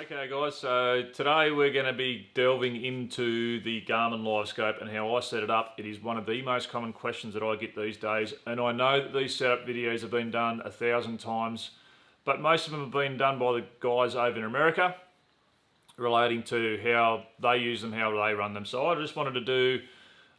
Okay guys, so today we're going to be delving into the Garmin Livescope and how I set it up. It is one of the most common questions that I get these days, and I know that these setup videos have been done 1,000 times, but most of them have been done by the guys over in America relating to how they use them, how they run them. So I just wanted to do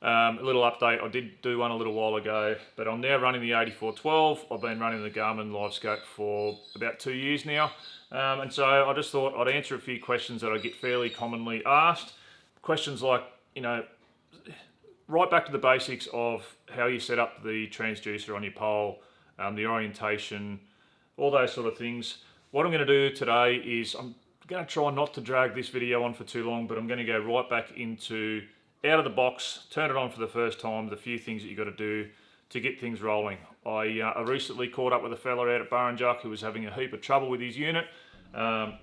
a little update. I did do one a little while ago, but I'm now running the 8412. I've been running the Garmin Livescope for about 2 years now. And so I just thought I'd answer a few questions that I get fairly commonly asked. Questions like, right back to the basics of how you set up the transducer on your pole, the orientation, all those sort of things. What I'm going to do today is I'm going to try not to drag this video on for too long, but I'm going to go right back into out of the box, turn it on for the first time, the few things that you've got to do to get things rolling. I recently caught up with a fella out at Burrinjuck who was having a heap of trouble with his unit. He had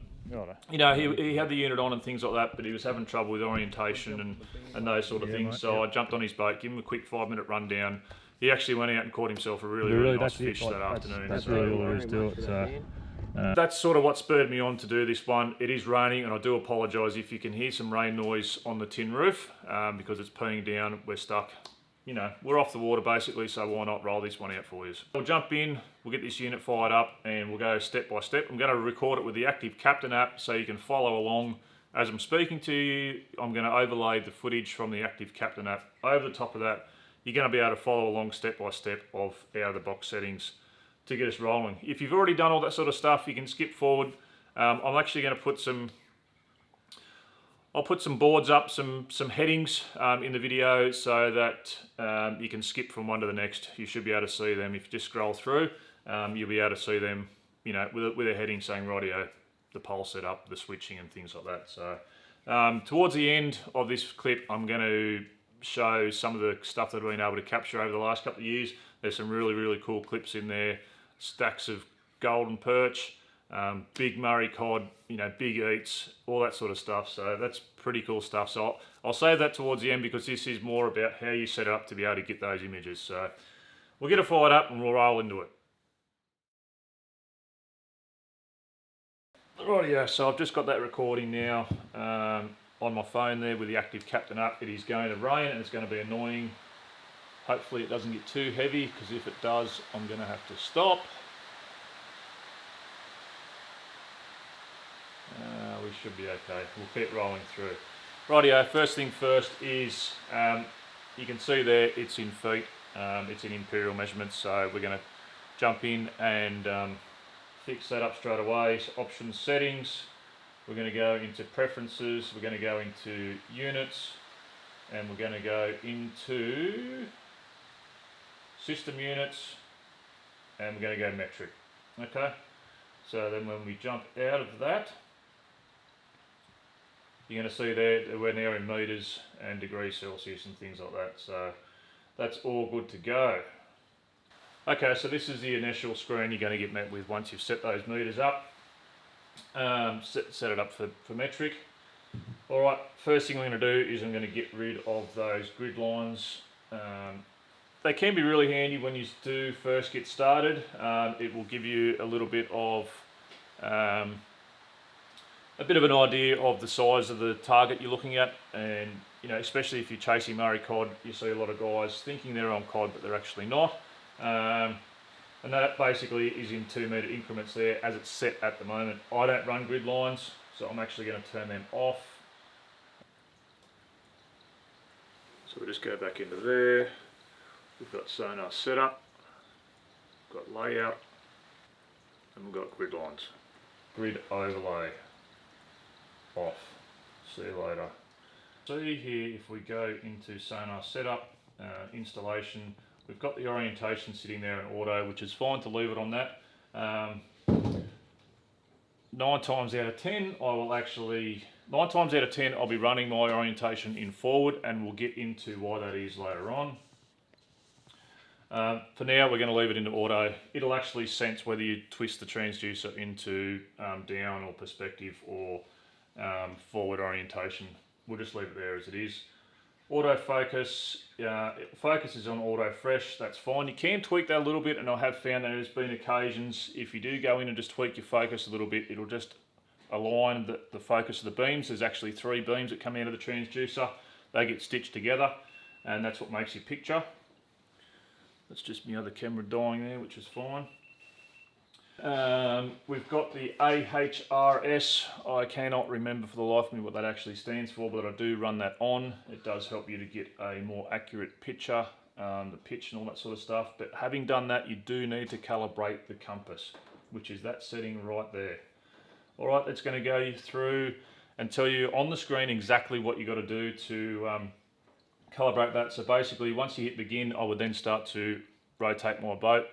the unit on and things like that, but he was having trouble with orientation and those sort of things. So I jumped on his boat, gave him a quick 5-minute rundown. He actually went out and caught himself a really nice fish that afternoon. That's really all there is to it. So. That's sort of what spurred me on to do this one. It is raining, and I do apologise if you can hear some rain noise on the tin roof because it's peeing down. We're stuck. We're off the water basically, so why not roll this one out for you. We'll jump in, we'll get this unit fired up, and we'll go step by step. I'm going to record it with the Active Captain app so you can follow along as I'm speaking to you. I'm going to overlay the footage from the Active Captain app over the top of that. You're going to be able to follow along step by step of out of the box settings to get us rolling. If you've already done all that sort of stuff, you can skip forward. I'm actually going to put I'll put some boards up, some headings in the video so that you can skip from one to the next. You should be able to see them. If you just scroll through, you'll be able to see them, with a heading saying radio, the pole setup, the switching and things like that. So towards the end of this clip, I'm going to show some of the stuff that I've been able to capture over the last couple of years. There's some really cool clips in there, stacks of golden perch, big Murray cod, big eats, all that sort of stuff. So that's pretty cool stuff. So I'll save that towards the end because this is more about how you set it up to be able to get those images. So we'll get it fired up and we'll roll into it. Rightio, so I've just got that recording now on my phone there with the Active Captain app. It is going to rain and it's going to be annoying. Hopefully it doesn't get too heavy, because if it does, I'm going to have to stop. We should be okay. We'll keep rolling through. Rightio, first thing first is, you can see there it's in feet, it's in imperial measurements, so we're going to jump in and fix that up straight away. So options, settings, we're going to go into preferences, we're going to go into units, and we're going to go into system units, and we're going to go metric. Okay, so then when we jump out of that, you're going to see there that we're now in meters and degrees Celsius and things like that. So that's all good to go. Okay, so this is the initial screen you're going to get met with once you've set those meters up. Set it up for metric. Alright, first thing I'm going to do is I'm going to get rid of those grid lines. They can be really handy when you do first get started. It will give you a little bit of an idea of the size of the target you're looking at, and especially if you're chasing Murray cod, you see a lot of guys thinking they're on cod but they're actually not. And that basically is in 2 metre increments there as it's set at the moment. I don't run grid lines, so I'm actually going to turn them off. So we'll just go back into there. We've got sonar setup, we've got layout, and we've got grid lines. Grid overlay off. See you later. See here, if we go into sonar setup, installation, we've got the orientation sitting there in auto, which is fine to leave it on that. 9 times out of 10, I'll be running my orientation in forward, and we'll get into why that is later on. For now, we're going to leave it into auto. It'll actually sense whether you twist the transducer into down or perspective or forward orientation. We'll just leave it there as it is. Autofocus, focus is on auto fresh, that's fine. You can tweak that a little bit, and I have found that there's been occasions if you do go in and just tweak your focus a little bit, it'll just align the focus of the beams. There's actually 3 beams that come out of the transducer. They get stitched together, and that's what makes your picture. That's just my other camera dying there, which is fine. We've got the AHRS. I cannot remember for the life of me what that actually stands for, but I do run that on. It does help you to get a more accurate picture, the pitch and all that sort of stuff. But having done that, you do need to calibrate the compass, which is that setting right there. All right, it's going to go you through and tell you on the screen exactly what you got to do to calibrate that. So basically, once you hit begin, I would then start to rotate my boat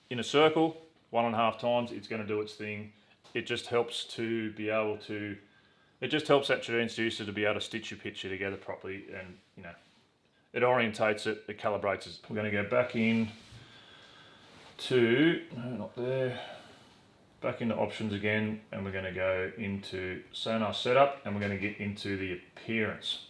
in a circle 1.5 times. It's going to do its thing. It just helps to be able to, it just helps that transducer to be able to stitch your picture together properly, and you know, it orientates it, it calibrates it. We're going to go back in to, no, not there, back into options again, and we're going to go into sonar setup, and we're going to get into the appearance.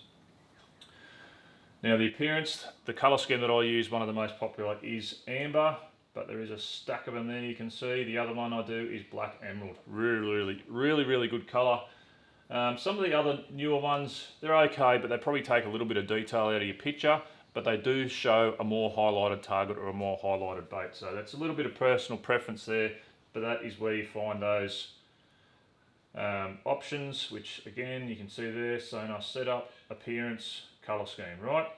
Now the appearance, the colour scheme that I use, one of the most popular is amber, but there is a stack of them there you can see. The other one I do is black emerald. Really good colour. Some of the other newer ones, they're okay, but they probably take a little bit of detail out of your picture, but they do show a more highlighted target or a more highlighted bait. So that's a little bit of personal preference there, but that is where you find those options, which again, you can see there, sonar setup, appearance, colour scheme, right?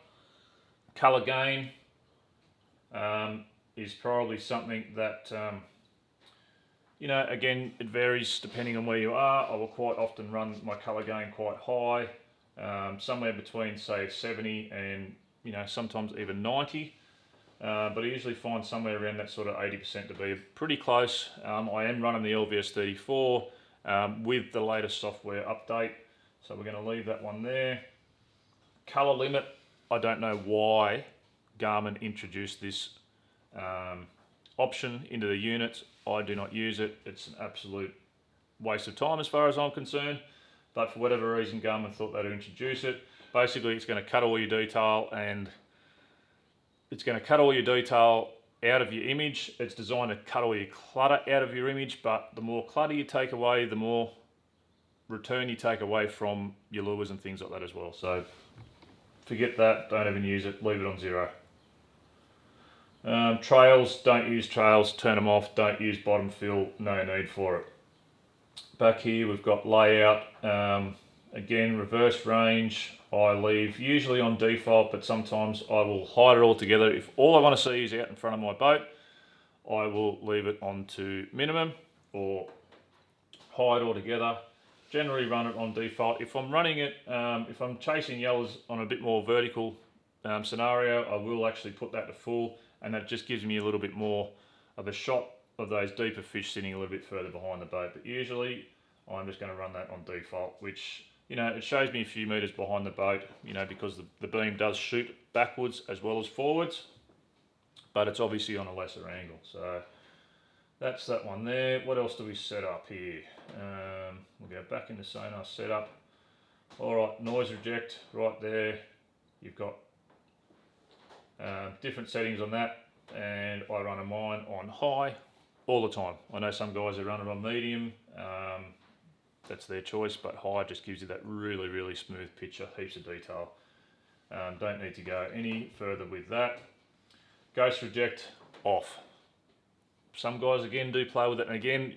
Colour gain is probably something that, you know, again, it varies depending on where you are. I will quite often run my colour gain quite high, somewhere between say 70 and, you know, sometimes even 90. But I usually find somewhere around that sort of 80% to be pretty close. I am running the LVS34 with the latest software update, so we're going to leave that one there. Colour limit, I don't know why Garmin introduced this option into the units. I do not use it. It's an absolute waste of time as far as I'm concerned, but for whatever reason Garmin thought they'd introduce it. Basically it's going to cut all your detail, and it's going to cut all your detail out of your image. It's designed to cut all your clutter out of your image, but the more clutter you take away, the more return you take away from your lures and things like that as well. So forget that, don't even use it, leave it on 0. Trails, don't use trails, turn them off, don't use bottom fill, no need for it. Back here we've got layout, again reverse range, I leave usually on default, but sometimes I will hide it all together. If all I want to see is out in front of my boat, I will leave it on to minimum or hide altogether. Generally run it on default. If I'm running it, if I'm chasing yellows on a bit more vertical scenario, I will actually put that to full, and that just gives me a little bit more of a shot of those deeper fish sitting a little bit further behind the boat. But usually I'm just going to run that on default, which, you know, it shows me a few meters behind the boat, you know, because the beam does shoot backwards as well as forwards, but it's obviously on a lesser angle. So that's that one there. What else do we set up here? We'll go back into sonar setup. All right, noise reject right there. You've got different settings on that, and I run mine on high all the time. I know some guys are running on medium. That's their choice, but high just gives you that really smooth picture, heaps of detail. Don't need to go any further with that. Ghost reject off. Some guys again do play with it, and again,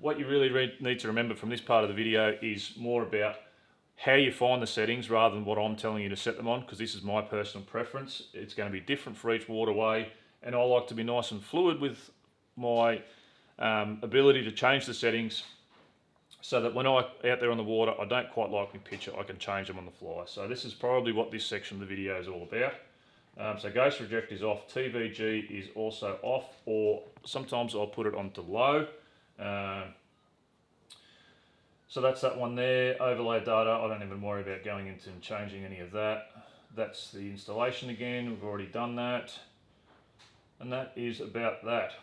what you really need to remember from this part of the video is more about how you find the settings rather than what I'm telling you to set them on, because this is my personal preference. It's going to be different for each waterway, and I like to be nice and fluid with my ability to change the settings, so that when I'm out there on the water, I don't quite like my picture, I can change them on the fly. So this is probably what this section of the video is all about. So ghost reject is off, TVG is also off, or sometimes I'll put it onto low. So that's that one there. Overlay data, I don't even worry about going into and changing any of that. That's the installation again, we've already done that. And that is about that.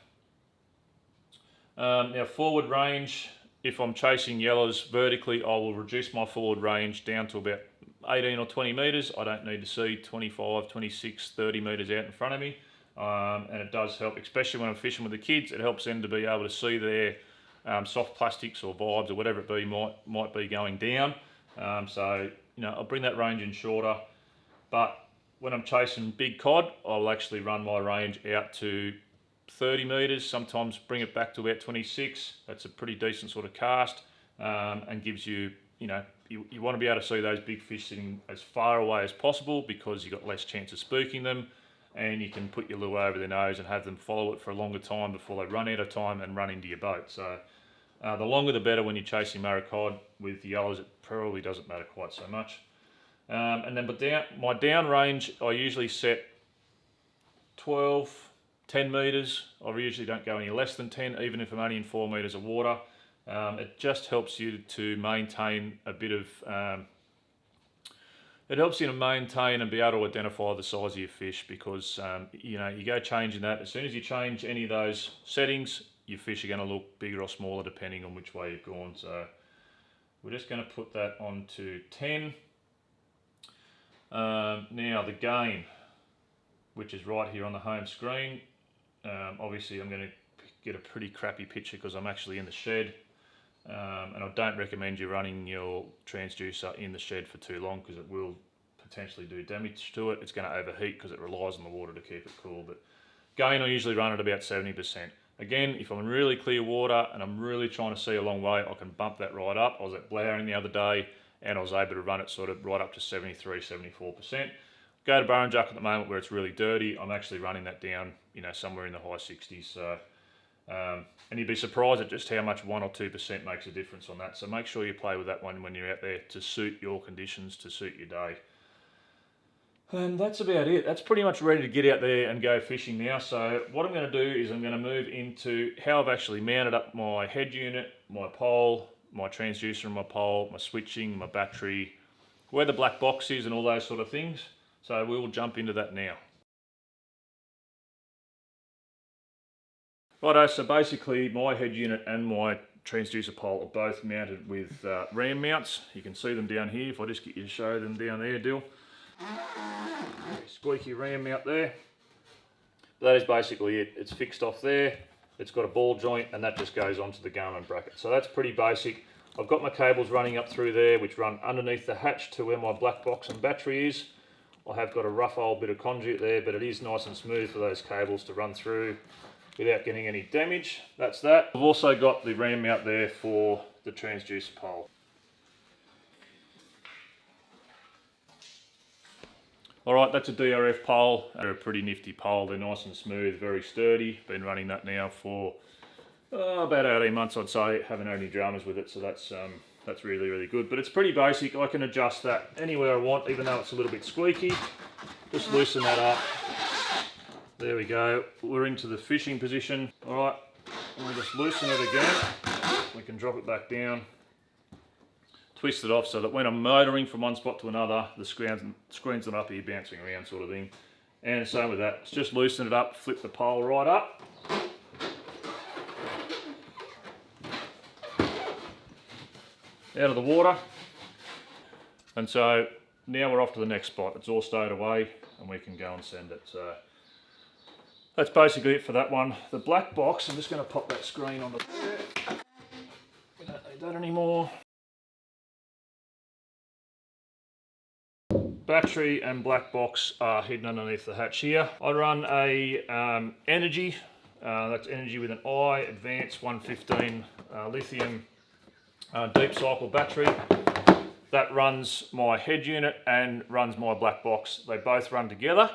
Now forward range, if I'm chasing yellows vertically, I will reduce my forward range down to about 18 or 20 metres. I don't need to see 25, 26, 30 metres out in front of me. And it does help, especially when I'm fishing with the kids, it helps them to be able to see their soft plastics or vibes or whatever it be might be going down. So you know, I'll bring that range in shorter, but when I'm chasing big cod, I'll actually run my range out to 30 metres, sometimes bring it back to about 26. That's a pretty decent sort of cast, and gives you, you know, you want to be able to see those big fish sitting as far away as possible, because you've got less chance of spooking them, and you can put your lure over their nose and have them follow it for a longer time before they run out of time and run into your boat. So the longer the better when you're chasing marrow cod. With the yellows, it probably doesn't matter quite so much. And then my down range, I usually set 12, 10 metres. I usually don't go any less than 10, even if I'm only in 4 metres of water. It just helps you to maintain a bit of, it helps you to maintain and be able to identify the size of your fish, because you know, you go changing that. As soon as you change any of those settings, your fish are going to look bigger or smaller depending on which way you've gone. So we're just going to put that on to 10. Now the gain, which is right here on the home screen. Obviously I'm going to get a pretty crappy picture because I'm actually in the shed, and I don't recommend you running your transducer in the shed for too long, because it will potentially do damage to it. It's going to overheat because it relies on the water to keep it cool. But gain, I usually run at about 70%. Again, if I'm in really clear water and I'm really trying to see a long way, I can bump that right up. I was at Blowering the other day, and I was able to run it sort of right up to 73, 74%. Go to Burrinjuck at the moment where it's really dirty, I'm actually running that down, you know, somewhere in the high 60s. So, and you'd be surprised at just how much 1 or 2% makes a difference on that. So make sure you play with that one when you're out there to suit your conditions, to suit your day. And that's about it. That's pretty much ready to get out there and go fishing now. So what I'm going to do is I'm going to move into how I've actually mounted up my head unit, my pole, my transducer and my pole, my switching, my battery, where the black box is and all those sort of things. So we will jump into that now. Righto, so basically my head unit and my transducer pole are both mounted with ram mounts. You can see them down here if I just get you to show them down there, Dill. Squeaky ram mount there. That is basically it. It's fixed off there. It's got a ball joint, and that just goes onto the Garmin bracket. So that's pretty basic. I've got my cables running up through there, which run underneath the hatch to where my black box and battery is. I have got a rough old bit of conduit there, but it is nice and smooth for those cables to run through without getting any damage. That's that. I've also got the ram mount there for the transducer pole. Alright, that's a DRF pole. They're a pretty nifty pole. They're nice and smooth, very sturdy. Been running that now for about 18 months, I'd say. Haven't had any dramas with it, so that's really, really good. But it's pretty basic. I can adjust that anywhere I want, even though it's a little bit squeaky. Just loosen that up. There we go. We're into the fishing position. Alright, we'll just loosen it again. We can drop it back down. Twist it off so that when I'm motoring from one spot to another, the screen's not up here bouncing around sort of thing. And same with that, it's just loosen it up, flip the pole right up. Out of the water. And so now we're off to the next spot. It's all stowed away and we can go and send it. So that's basically it for that one. The black box, I'm just going to pop that screen on the... We don't need that anymore. Battery and black box are hidden underneath the hatch here. I run a Energy, that's Energy with an I, Advanced 115 lithium deep cycle battery. That runs my head unit and runs my black box. They both run together.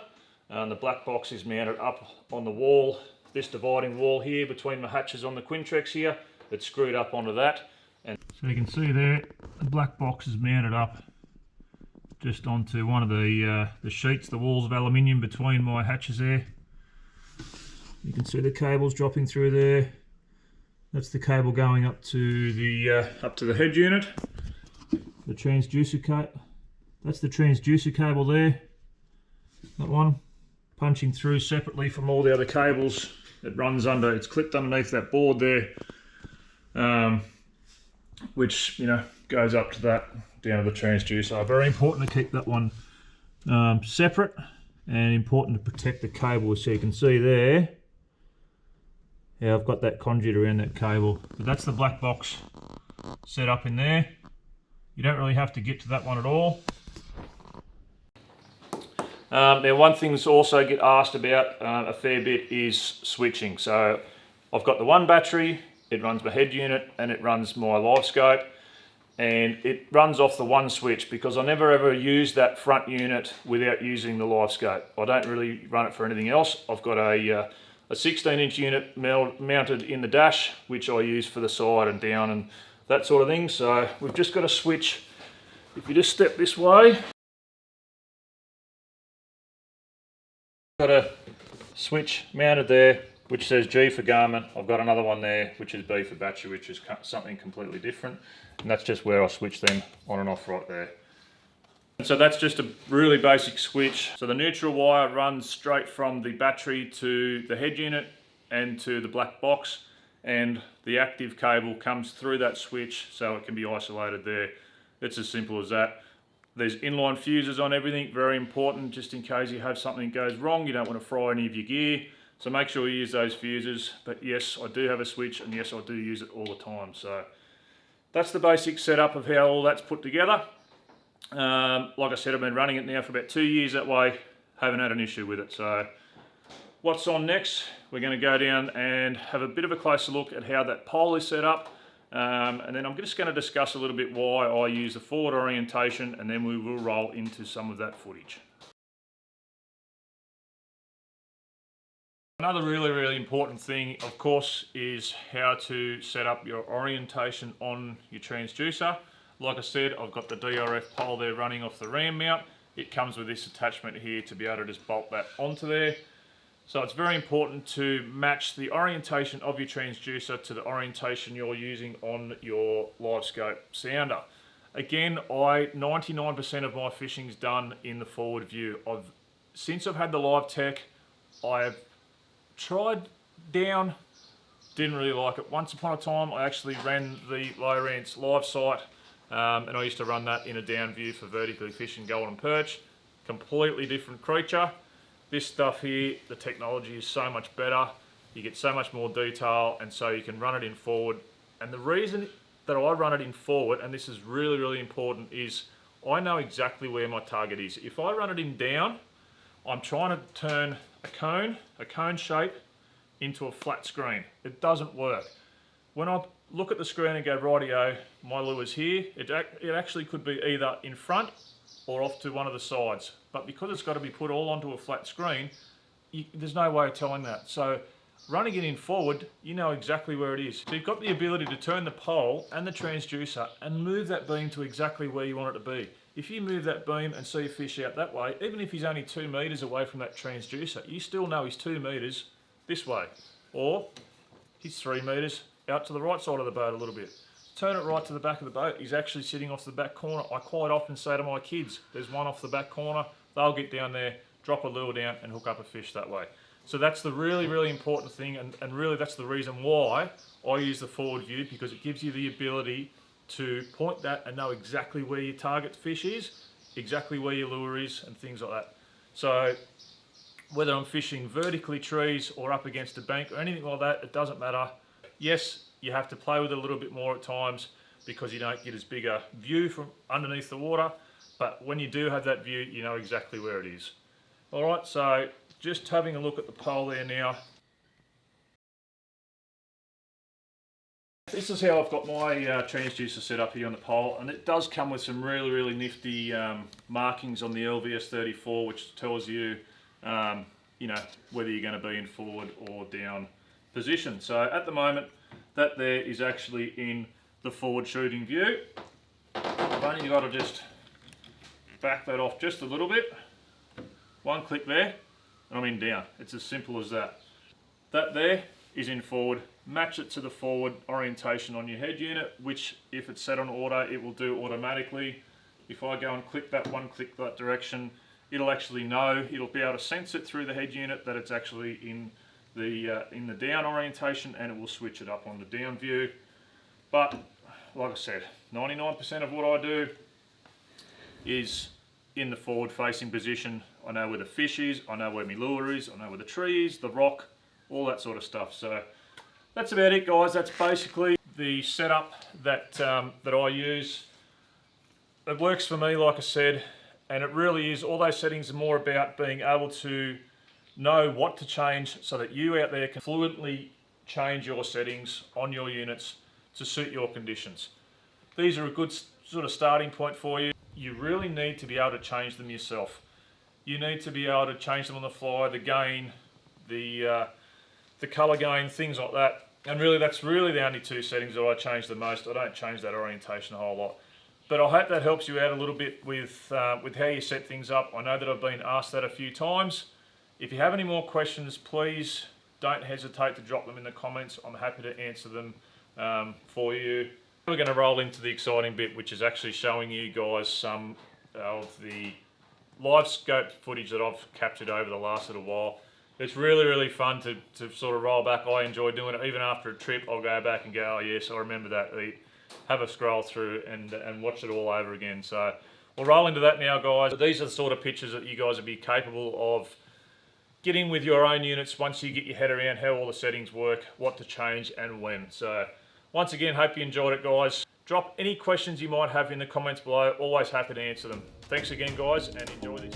The black box is mounted up on the wall, this dividing wall here between the hatches on the Quintrex here. It's screwed up onto that. And so you can see there, the black box is mounted up just onto one of the sheets, the walls of aluminium between my hatches there. You can see the cables dropping through there. That's the cable going up to the head unit. The transducer cable. That's the transducer cable there. That one punching through separately from all the other cables. It runs under. It's clipped underneath that board there, which goes up to that. Down to the transducer. Very important to keep that one separate, and important to protect the cable. So you can see there how I've got that conduit around that cable. But that's the black box set up in there. You don't really have to get to that one at all. Now one thing that's also get asked about a fair bit is switching. So I've got the one battery, it runs my head unit and it runs my Livescope, and it runs off the one switch because I never ever use that front unit without using the Livescope. I don't really run it for anything else. I've got a 16-inch unit mounted in the dash, which I use for the side and down and that sort of thing. So we've just got a switch. If you just step this way, got a switch mounted there which says G for Garmin. I've got another one there which is B for battery, which is something completely different, and that's just where I switch them on and off right there. And so that's just a really basic switch. So the neutral wire runs straight from the battery to the head unit and to the black box, and the active cable comes through that switch so it can be isolated there. It's as simple as that. There's inline fuses on everything, very important, just in case you have something that goes wrong. You don't want to fry any of your gear, so make sure you use those fuses. But yes, I do have a switch, and yes, I do use it all the time. So that's the basic setup of how all that's put together. Like I said, I've been running it now for about 2 years that way, haven't had an issue with it. So what's on next? We're going to go down and have a bit of a closer look at how that pole is set up. And then I'm just going to discuss a little bit why I use the forward orientation, and then we will roll into some of that footage. Another really important thing, of course, is how to set up your orientation on your transducer. Like I said, I've got the DRF pole there running off the ram mount. It comes with this attachment here to be able to just bolt that onto there. So it's very important to match the orientation of your transducer to the orientation you're using on your Livescope sounder. Again, 99% of my fishing's done in the forward view. Since I've had the Live Tech, I've tried down, didn't really like it. Once upon a time, I actually ran the Lowrance Live Sight, and I used to run that in a down view for vertically fishing golden perch. Completely different creature. This stuff here, the technology is so much better. You get so much more detail, and so you can run it in forward. And the reason that I run it in forward, and this is really important, is I know exactly where my target is. If I run it in down, I'm trying to turn a cone shape into a flat screen. It doesn't work. When I look at the screen and go, rightio, my lure's here, it actually could be either in front or off to one of the sides. But because it's got to be put all onto a flat screen, there's no way of telling that. So running it in forward, you know exactly where it is. So you've got the ability to turn the pole and the transducer and move that beam to exactly where you want it to be. If you move that beam and see a fish out that way, even if he's only 2 meters away from that transducer, you still know he's 2 meters this way. Or he's 3 meters out to the right side of the boat a little bit. Turn it right to the back of the boat, he's actually sitting off the back corner. I quite often say to my kids, there's one off the back corner, they'll get down there, drop a lure down and hook up a fish that way. So that's the really important thing, and really that's the reason why I use the forward view, because it gives you the ability to point that and know exactly where your target fish is, exactly where your lure is and things like that. So whether I'm fishing vertically trees or up against a bank or anything like that, it doesn't matter. Yes, you have to play with it a little bit more at times because you don't get as big a view from underneath the water, but when you do have that view, you know exactly where it is. Alright, so just having a look at the pole there now. This is how I've got my transducer set up here on the pole, and it does come with some really nifty markings on the LVS34, which tells you, you know, whether you're going to be in forward or down position. So at the moment, that there is actually in the forward shooting view. I've only got to just back that off just a little bit. One click there, and I'm in down. It's as simple as that. That there is in forward. Match it to the forward orientation on your head unit, which if it's set on auto, it will do automatically. If I go and click that direction, it'll actually know, it'll be able to sense it through the head unit that it's actually in the down orientation, and it will switch it up on the down view. But like I said, 99% of what I do is in the forward facing position. I know where the fish is, I know where my lure is, I know where the tree is, the rock, all that sort of stuff. So That's about it, guys. That's basically the setup that I use. It works for me, like I said, and it really is. All those settings are more about being able to know what to change so that you out there can fluently change your settings on your units to suit your conditions. These are a good sort of starting point for you. You really need to be able to change them yourself. You need to be able to change them on the fly, the gain, the colour gain, things like that. And really, that's really the only two settings that I change the most. I don't change that orientation a whole lot. But I hope that helps you out a little bit with how you set things up. I know that I've been asked that a few times. If you have any more questions, please don't hesitate to drop them in the comments. I'm happy to answer them for you. We're going to roll into the exciting bit, which is actually showing you guys some of the Livescope footage that I've captured over the last little while. It's really, really fun to sort of roll back. I enjoy doing it. Even after a trip, I'll go back and go, oh yes, I remember that. Have a scroll through and watch it all over again. So we'll roll into that now, guys. But these are the sort of pictures that you guys will be capable of getting with your own units once you get your head around how all the settings work, what to change and when. So once again, hope you enjoyed it, guys. Drop any questions you might have in the comments below. Always happy to answer them. Thanks again, guys, and enjoy this.